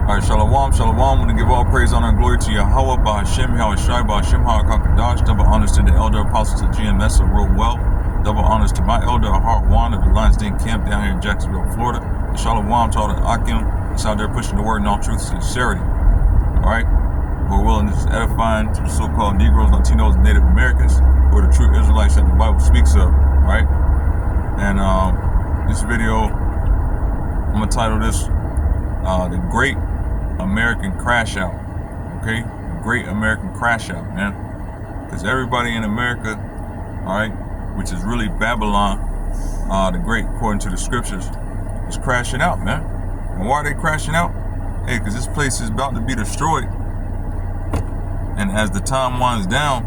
Alright, Shalom, Shalom. I want to give all praise, honor, and glory to Yahweh, Ba'Hashem, Yahushai, Ba'Hashem, HaKadosh. Double honors to the elder apostles of GMS of Real Well. Double honors to my elder, Hart Wan of the Lions Den Camp down here in Jacksonville, Florida. And Shalom to all the Akim that's out there pushing the word in all truth and sincerity. Alright? We're willing to edifying to the so-called Negroes, Latinos, and Native Americans, who are the true Israelites that the Bible speaks of. Alright? And this video, I'm going to title this The Great American Crash Out. Okay? The Great American Crash Out, man. Because everybody in America, alright, which is really Babylon, the Great, according to the scriptures, is crashing out, man. And why are they crashing out? Hey, because this place is about to be destroyed. And as the time winds down,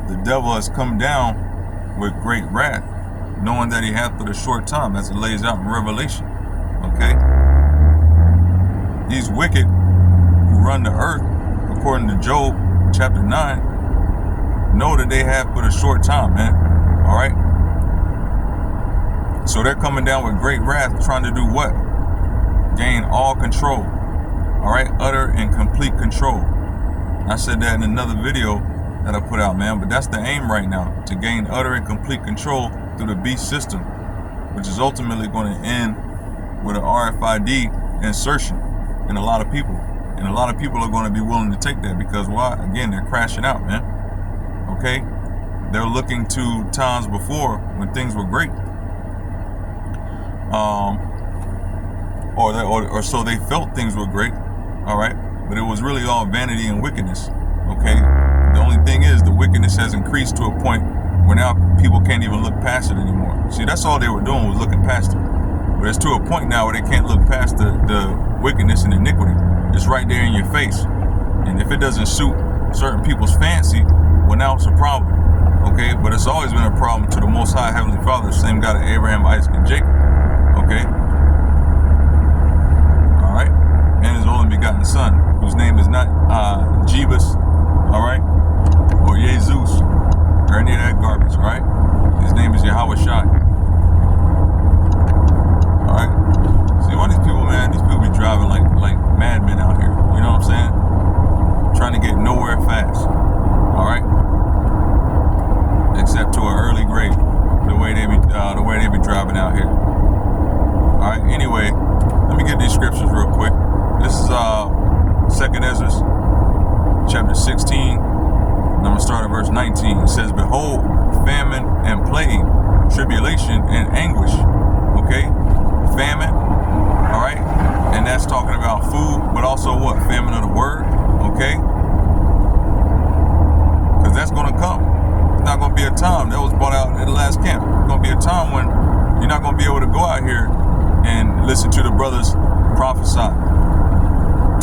the devil has come down with great wrath, knowing that he hath but a short time, as it lays out in Revelation. Okay? These wicked who run the earth, according to Job chapter 9, know that they have but a short time, man. Alright? So they're coming down with great wrath, trying to do what? Gain all control. Alright? Utter and complete control. I said that in another video that I put out, man, but that's the aim right now, to gain utter and complete control through the beast system, which is ultimately going to end with an RFID insertion in a lot of people. And a lot of people are going to be willing to take that because why? Again, they're crashing out, man. Okay? They're looking to times before when things were great. Or so they felt things were great. All right? But it was really all vanity and wickedness. Okay? The only thing is the wickedness has increased to a point where now people can't even look past it anymore. See, that's all they were doing was looking past it. But it's to a point now where they can't look past the wickedness and iniquity. It's right there in your face. And if it doesn't suit certain people's fancy, well, now it's a problem. Okay? But it's always been a problem to the Most High Heavenly Father, the same God of Abraham, Isaac, and Jacob. Okay? All right? And his only begotten son, whose name is not Jebus, all right? Or Jesus, or any of that garbage, all right? His name is Yahushai. All right? See, all these people, man, these people be driving like madmen out here. You know what I'm saying? Trying to get nowhere fast. All right? Except to an early grave, the way they be driving out here. All right? Anyway, let me get these scriptures real quick. This is 2nd Ezra, chapter 16. And I'm going to start at verse 19. It says, "Behold, famine and plague, tribulation and anguish." Okay? Famine. All right? And that's talking about food, but also what? Famine of the word. Okay? Because that's going to come. It's not going to be a time. That was brought out at the last camp. It's going to be a time when you're not going to be able to go out here and listen to the brothers prophesy,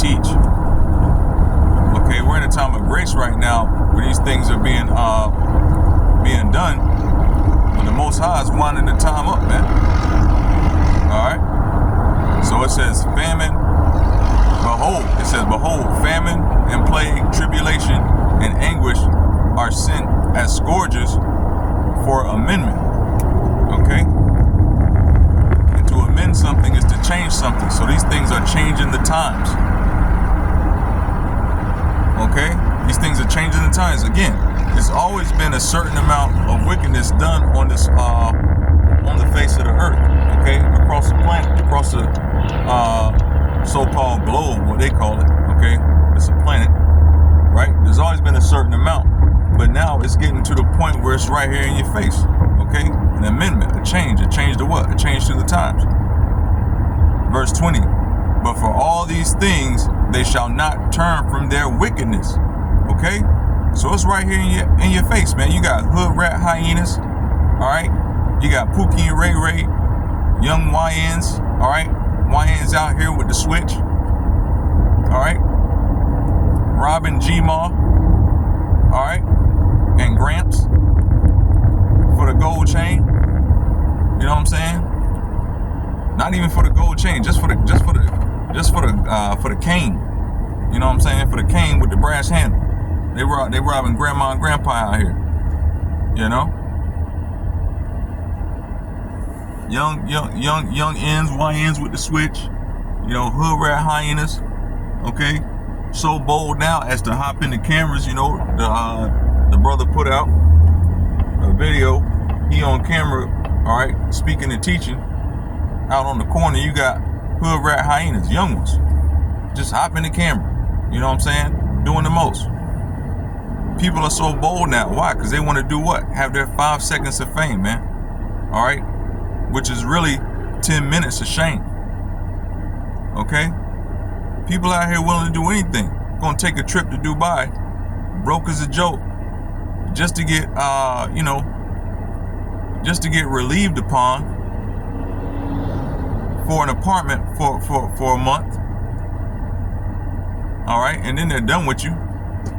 teach. Okay, we're in a time of grace right now where these things are being done, but the Most High is winding the time up, man. All right. So it says famine. Behold, famine and plague, tribulation and anguish are sent as scourges for amendment. Okay. And to amend something is to change something. So these things are changing the times. Okay? These things are changing the times. Again, there's always been a certain amount of wickedness done on this on the face of the earth. Okay? Across the planet, across the so-called globe, what they call it. Okay? It's a planet. Right? There's always been a certain amount. But now it's getting to the point where it's right here in your face. Okay? An amendment, a change. A change to what? A change to the times. Verse 20. "But for all these things, they shall not turn from their wickedness." Okay? So it's right here in your face, man. You got hood rat hyenas. Alright? You got Pookie and Ray Ray, young YNs. Alright? YNs out here with the switch. Alright? Robin G-Maw. Alright? And Gramps. For the gold chain. You know what I'm saying? Not even for the gold chain, just for the cane. You know what I'm saying? For the cane with the brass handle. They robbing grandma and grandpa out here. You know? young ends, YNs with the switch. hood rat hyenas, okay, so bold now as to hop in the cameras. The brother put out a video. He on camera, all right, speaking and teaching. Out on the corner, you got hood rat hyenas, young ones, just hop in the camera. You know what I'm saying? Doing the most. People are so bold now. Why? Because they want to do what? Have their 5 seconds of fame, man. All right, which is really 10 minutes of shame. Okay, people out here willing to do anything. Gonna take a trip to Dubai, broke as a joke, just to get just to get relieved upon for an apartment for a month. All right, and then they're done with you,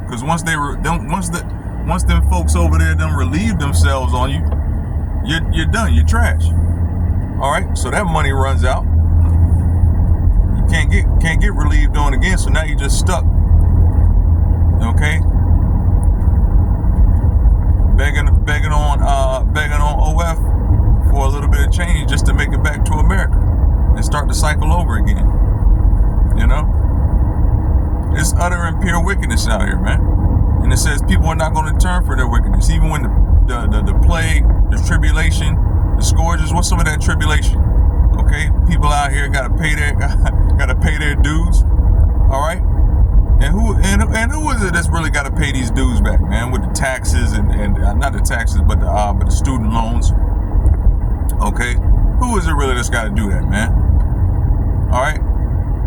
because once them folks over there done relieve themselves on you, you're done. You're trash. All right, so that money runs out. You can't get relieved on again. So now you're just stuck. Okay, begging on OF for a little bit of change just to make it back to America and start the cycle over again. It's utter and pure wickedness out here, man. And it says people are not going to turn for their wickedness, even when the plague, the tribulation, the scourges. What's some of that tribulation? Okay, people out here gotta pay their dues. All right, and who is it that's really got to pay these dues back, man? With the taxes and not the taxes, but the student loans. Okay, who is it really that's got to do that, man? All right,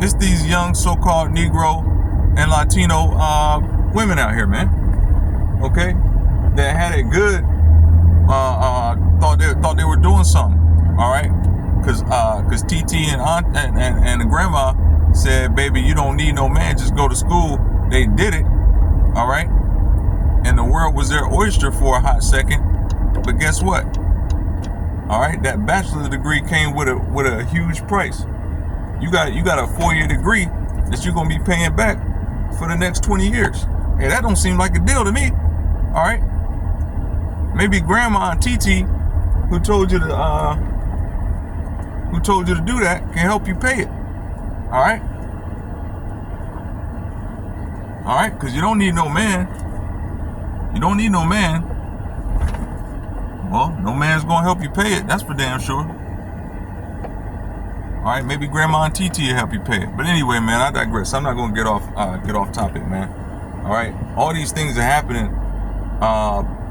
it's these young so-called Negro and Latino women out here, man. Okay, that had it good. Thought they were doing something. All right, because TT and the grandma said, baby, you don't need no man, just go to school. They did it. All right, and the world was their oyster for a hot second. But guess what? All right, that bachelor's degree came with a huge price. You got a 4-year degree that you're gonna be paying back for the next 20 years. Hey, that don't seem like a deal to me. All right, maybe grandma and TT, who told you to do that, can help you pay it. All right, because you don't need no man. You don't need no man. Well, no man's gonna help you pay it. That's for damn sure. All right, maybe grandma and TT will help you pay it. But anyway, man, I digress. I'm not gonna get off topic, man. All right, all these things are happening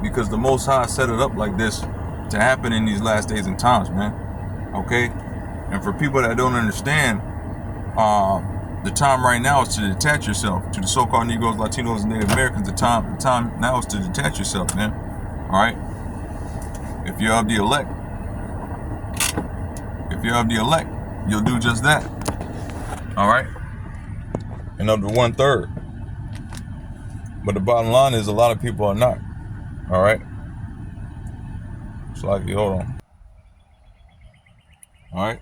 because the Most High set it up like this to happen in these last days and times, man. Okay, and for people that don't understand, the time right now is to detach yourself. To the so-called Negroes, Latinos, and Native Americans, the time now is to detach yourself, man. All right, if you're of the elect, you'll do just that. All right, and of the 1/3. But the bottom line is, a lot of people are not. All right, so hold on. All right.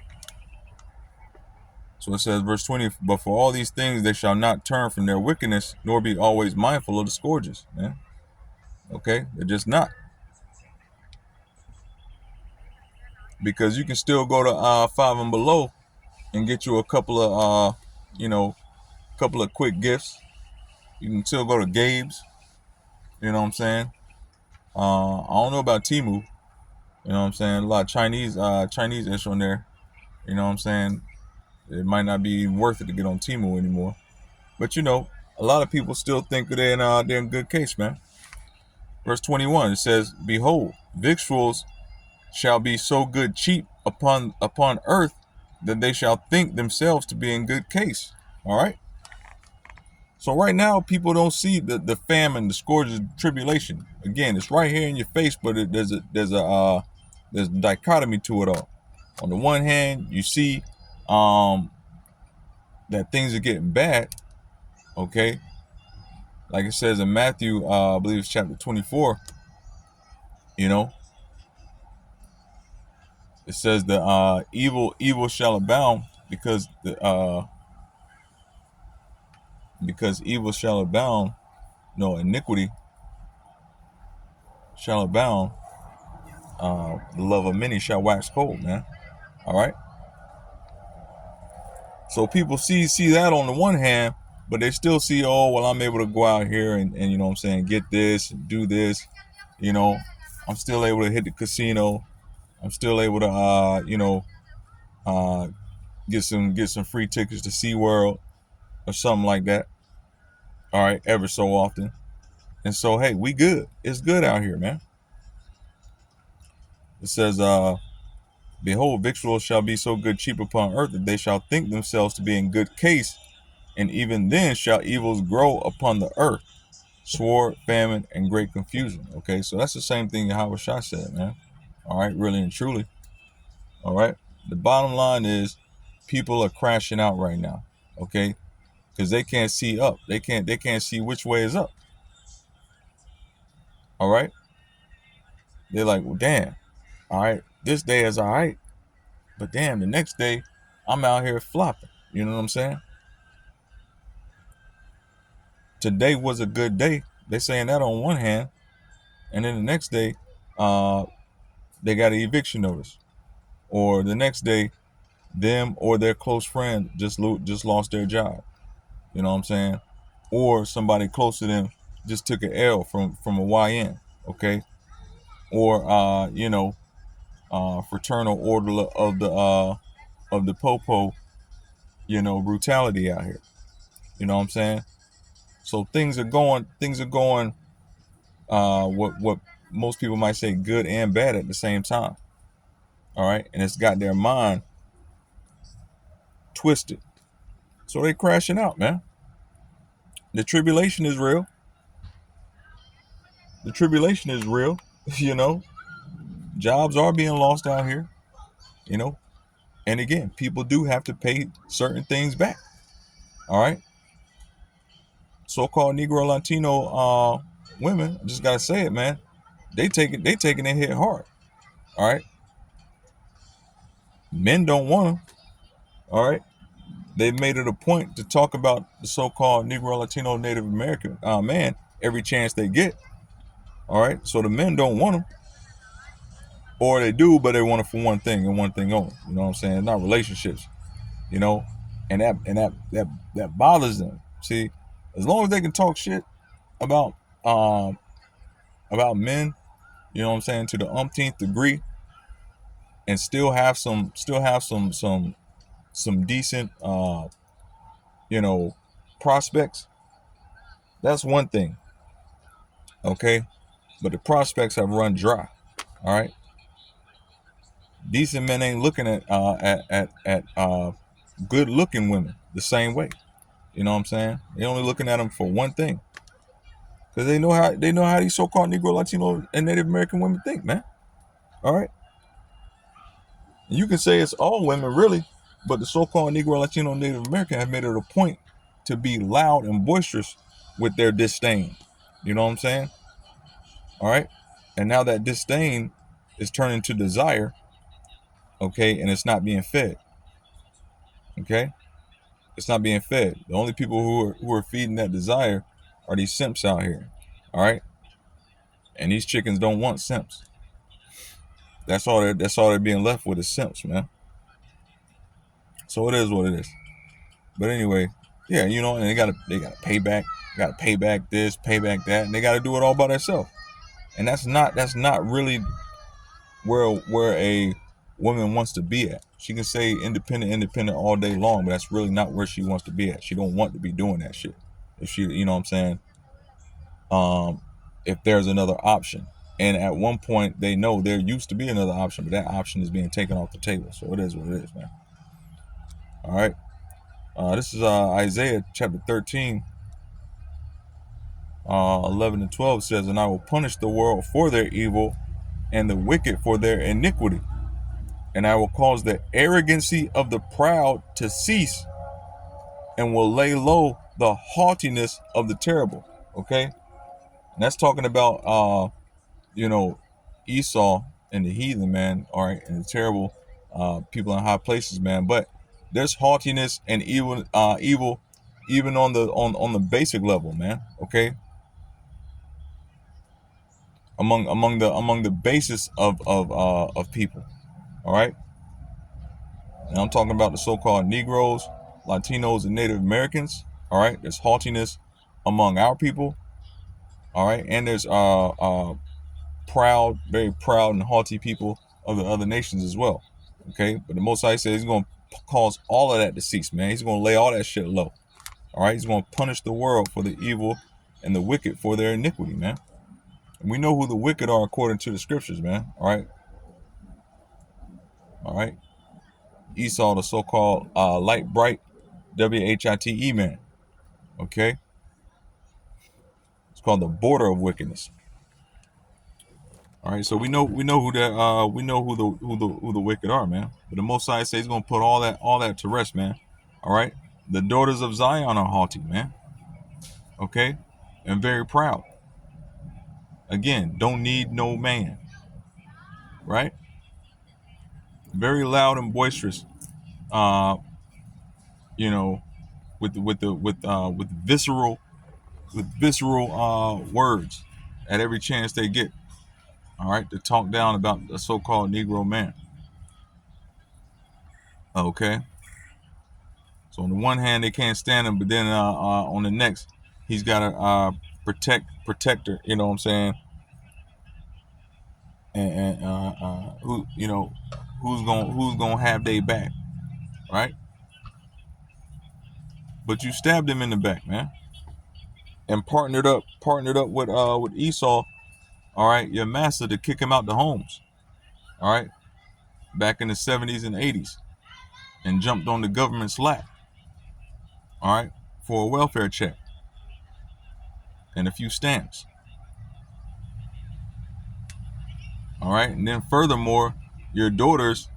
So it says, verse 20, but for all these things they shall not turn from their wickedness, nor be always mindful of the scourges, man. Okay, they're just not. Because you can still go to 5 and below and get you a couple of quick gifts. You can still go to Gabe's, you know what I'm saying? I don't know about Temu, you know what I'm saying? A lot of Chinese ish on there, you know what I'm saying? It might not be worth it to get on Temu anymore. But a lot of people still think that they're in good case, man. Verse 21, it says, behold, victuals shall be so good cheap upon earth that they shall think themselves to be in good case. All right. So right now, people don't see the famine, the scourges, the tribulation. Again, it's right here in your face, but there's a dichotomy to it all. On the one hand, you see that things are getting bad. Okay, like it says in Matthew, I believe it's chapter 24. It says the evil shall abound because evil shall abound. No, iniquity shall abound. The love of many shall wax cold, man. All right. So people see that on the one hand, but they still see, oh well, I'm able to go out here and you know what I'm saying, get this and do this. You know, I'm still able to hit the casino. I'm still able to uh get some free tickets to SeaWorld or something like that. All right, ever so often. And so hey, we good. It's good out here, man. It says, behold, victuals shall be so good cheap upon earth that they shall think themselves to be in good case, and even then shall evils grow upon the earth, sword, famine, and great confusion. Okay, so that's the same thing Yahweh Shai said, man. All right, really and truly. All right. The bottom line is people are crashing out right now. Okay, because they can't see up. They can't see which way is up. All right. They're like, well, damn. All right, this day is all right, but damn, the next day I'm out here flopping. You know what I'm saying? Today was a good day. They're saying that on one hand, and then the next day, uh, they got an eviction notice, or the next day, them or their close friend just lost their job. You know what I'm saying? Or somebody close to them just took an L from a YN. Okay, or fraternal order of the popo, brutality out here. You know what I'm saying? So things are going what most people might say good and bad at the same time. All right, and it's got their mind twisted, so they crashing out, man. The tribulation is real. The tribulation is real. you know Jobs are being lost out here. you know and again, people do have to pay certain things back. All right, so-called Negro Latino women, I just gotta say it, man. They taking a hit hard. All right, men don't want them. All right, they've made it a point to talk about the so-called Negro, Latino, Native American man every chance they get. All right, so the men don't want them, or they do, but they want it for one thing and one thing only. You know what I'm saying? Not relationships. You know, and that bothers them. See, as long as they can talk shit about um about men, you know what I'm saying, to the umpteenth degree, and still have some decent you know prospects. That's one thing. Okay, but the prospects have run dry. All right, decent men ain't looking at good looking women the same way. You know what I'm saying? They only looking at them for one thing, because they know how these so-called Negro, Latino, and Native American women think, man. All right, and you can say it's all women really, but the so-called Negro, Latino, Native American have made it a point to be loud and boisterous with their disdain. You know what I'm saying? All right, and now that disdain is turning to desire. Okay, and it's not being fed. Okay, it's not being fed. The only people who are feeding that desire are these simps out here. All right, and these chickens don't want simps. That's all they're being left with is simps, man. So it is what it is. But anyway, yeah, and they gotta pay back this, pay back that, and they gotta do it all by themselves. And that's not really where a woman wants to be at. She can say independent all day long, but that's really not where she wants to be at. She don't want to be doing that shit. If she, you know what I'm saying, if there's another option. And at one point they know there used to be another option, but that option is being taken off the table. So it is what it is, man. All right. This is Isaiah chapter 13, 11 and 12 says, and I will punish the world for their evil and the wicked for their iniquity. And I will cause the arrogancy of the proud to cease, and will lay low the haughtiness of the terrible. Okay. And that's talking about, Esau and the heathen, man. All right. And the terrible people in high places, man. But there's haughtiness and evil even on the basic level, man. Okay. Among the basis of people. All right. And I'm talking about the so-called Negroes. Latinos, and Native Americans. All right, there's haughtiness among our people. All right, and there's proud, very proud and haughty people of the other nations as well. Okay, but the Most High says He's going to cause all of that to cease, man. He's going to lay all that shit low. All right, He's going to punish the world for the evil and the wicked for their iniquity, man. And we know who the wicked are according to the scriptures, man. All right. Esau, the so-called light bright, WHITE man. Okay, it's called the border of wickedness. All right, so we know who that we know who the wicked are, man. But the Most High says He's gonna put all that to rest, man. All right, the daughters of Zion are haughty, man. Okay, and very proud. Again, don't need no man. Right, very loud and boisterous. Uh, you know, with visceral words at every chance they get. All right, to talk down about the so-called Negro man. Okay, so on the one hand they can't stand him, but then on the next he's got to protector. You know what I'm saying? And who who's gonna have their back, right? But you stabbed him in the back, man, and partnered up with Esau. All right, your master, to kick him out the homes. All right, back in the 70s and 80s, and jumped on the government's lap. All right, for a welfare check and a few stamps. All right, and then furthermore, your daughters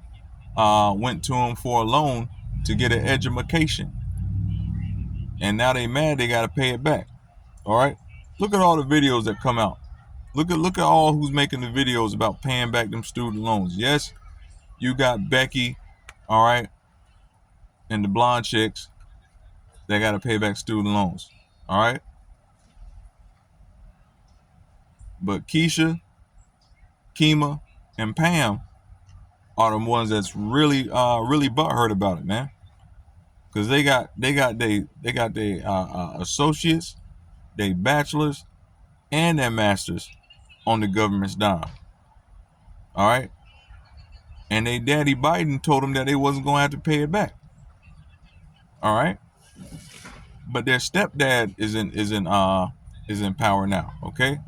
went to him for a loan to get an education, and now they mad they got to pay it back. All right, look at all the videos that come out. Look at all who's making the videos about paying back them student loans. Yes, you got Becky, all right, and the blonde chicks that got to pay back student loans. All right, but Keisha, Kima, and Pam are the ones that's really butthurt about it, man. Cause they got their associates, their bachelors, and their masters on the government's dime. All right, and they daddy Biden told them that they wasn't gonna have to pay it back. All right, but their stepdad is in power now. Okay,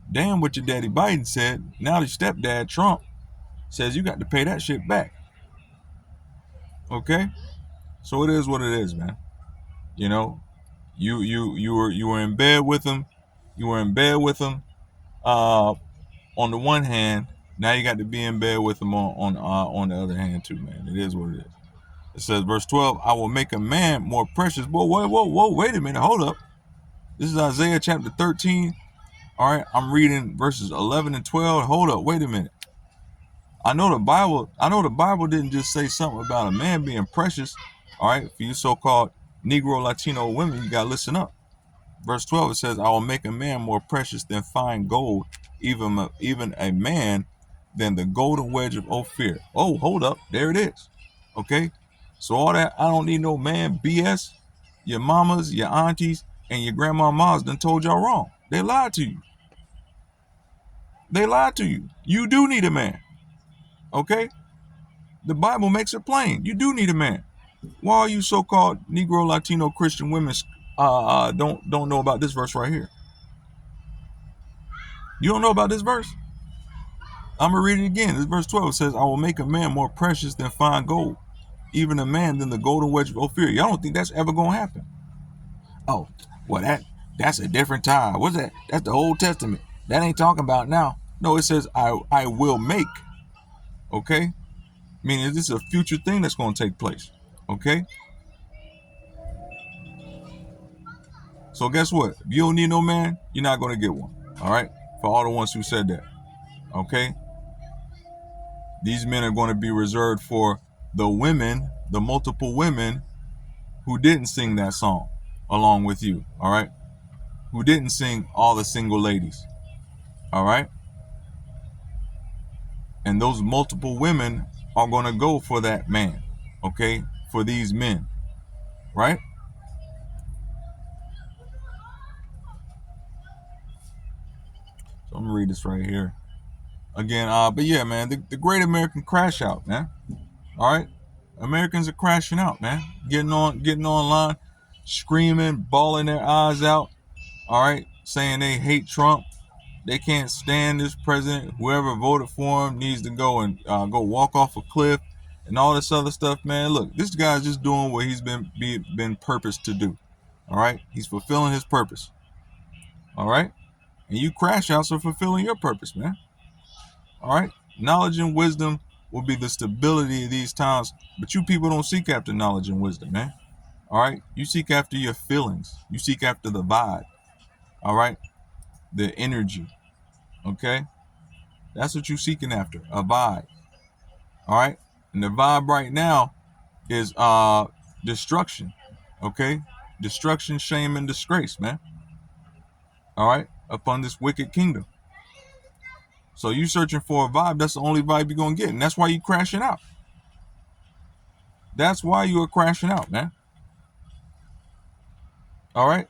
damn what your daddy Biden said. Now the stepdad Trump says you got to pay that shit back. Okay, so it is what it is, man. You know, you were in bed with him. You were in bed with him. On the one hand, now you got to be in bed with him on the other hand too, man. It is what it is. It says, verse 12, I will make a man more precious. Whoa, wait a minute, hold up. This is Isaiah chapter 13. All right, I'm reading verses 11 and 12. Hold up, wait a minute. I know the Bible didn't just say something about a man being precious. All right, for you so-called Negro Latino women, you got to listen up. Verse 12, it says, I will make a man more precious than fine gold, even a man than the golden wedge of Ophir. Oh, hold up. There it is. Okay? So all that, I don't need no man BS. Your mamas, your aunties, and your grandmamas done told y'all wrong. They lied to you. They lied to you. You do need a man. Okay? The Bible makes it plain. You do need a man. Why are you so-called Negro Latino Christian women don't know about this verse right here? You don't know about this verse? I'm going to read it again. This verse 12 says, I will make a man more precious than fine gold, even a man than the golden wedge of Ophir. Y'all don't think that's ever going to happen? Oh, well, that's a different time. What's that? That's the Old Testament. That ain't talking about now. No, it says, I will make. Okay? Meaning this is a future thing that's going to take place. Okay? So guess what? If you don't need no man, you're not going to get one. All right? For all the ones who said that. Okay? These men are going to be reserved for the women, the multiple women who didn't sing that song along with you. All right? Who didn't sing all the single ladies. All right? And those multiple women are going to go for that man. Okay? for these men, right? So I'm gonna read this right here again. But yeah, man, the Great American Crash Out, man. All right, Americans are crashing out, man. Getting online, screaming, bawling their eyes out. All right, saying they hate Trump. They can't stand this president. Whoever voted for him needs to go and go walk off a cliff and all this other stuff, man. Look, this guy's just doing what he's been purposed to do. All right, he's fulfilling his purpose. All right, and you crash outs are fulfilling your purpose, man. All right, knowledge and wisdom will be the stability of these times, but you people don't seek after knowledge and wisdom, man. All right, you seek after your feelings. You seek after the vibe. All right, the energy. Okay, that's what you're seeking after, a vibe. All right, and the vibe right now is destruction. Okay, destruction, shame, and disgrace, man. All right, upon this wicked kingdom. So you searching for a vibe. That's the only vibe you're gonna get, and that's why you crashing out. That's why you are crashing out, man. All right.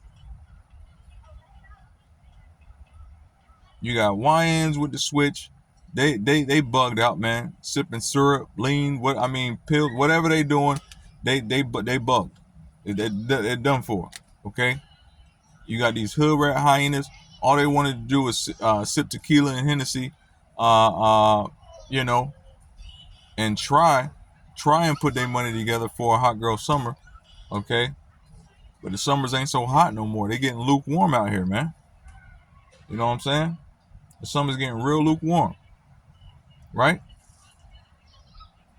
You got YNs with the switch. They bugged out, man. Sipping syrup, lean, what I mean, pills, whatever they doing, they bugged. They're done for. Okay. You got these hood rat hyenas. All they wanted to do was sip tequila and Hennessy, uh, uh, you know, and try and put their money together for a hot girl summer. Okay. But the summers ain't so hot no more. They getting lukewarm out here, man. You know what I'm saying? The summer's getting real lukewarm, right?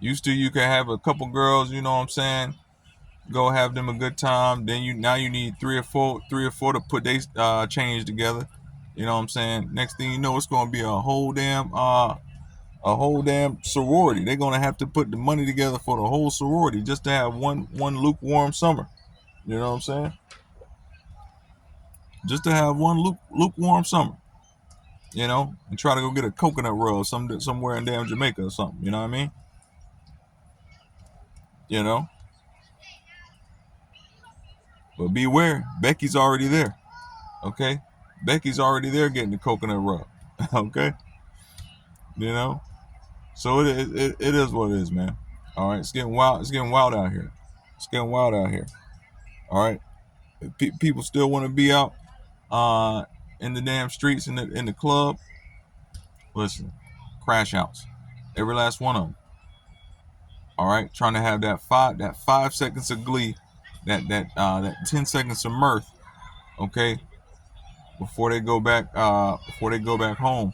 Used to you could have a couple girls, you know what I'm saying? Go have them a good time. Then you need three or four to put they change together. You know what I'm saying? Next thing you know, it's gonna be a whole damn sorority. They're gonna have to put the money together for the whole sorority just to have one lukewarm summer. You know what I'm saying? Just to have one lukewarm summer. You know, and try to go get a coconut roll somewhere in damn Jamaica or something. You know what I mean? You know, but beware, Becky's already there. Okay, Becky's already there getting the coconut rub. Okay, you know, so it is what it is, man. All right, it's getting wild. It's getting wild out here. It's getting wild out here. All right, people still want to be out uh in the damn streets in the club. Listen, crash outs, every last one of them. All right, trying to have that 5 seconds of glee, that 10 seconds of mirth. Okay, before they go back home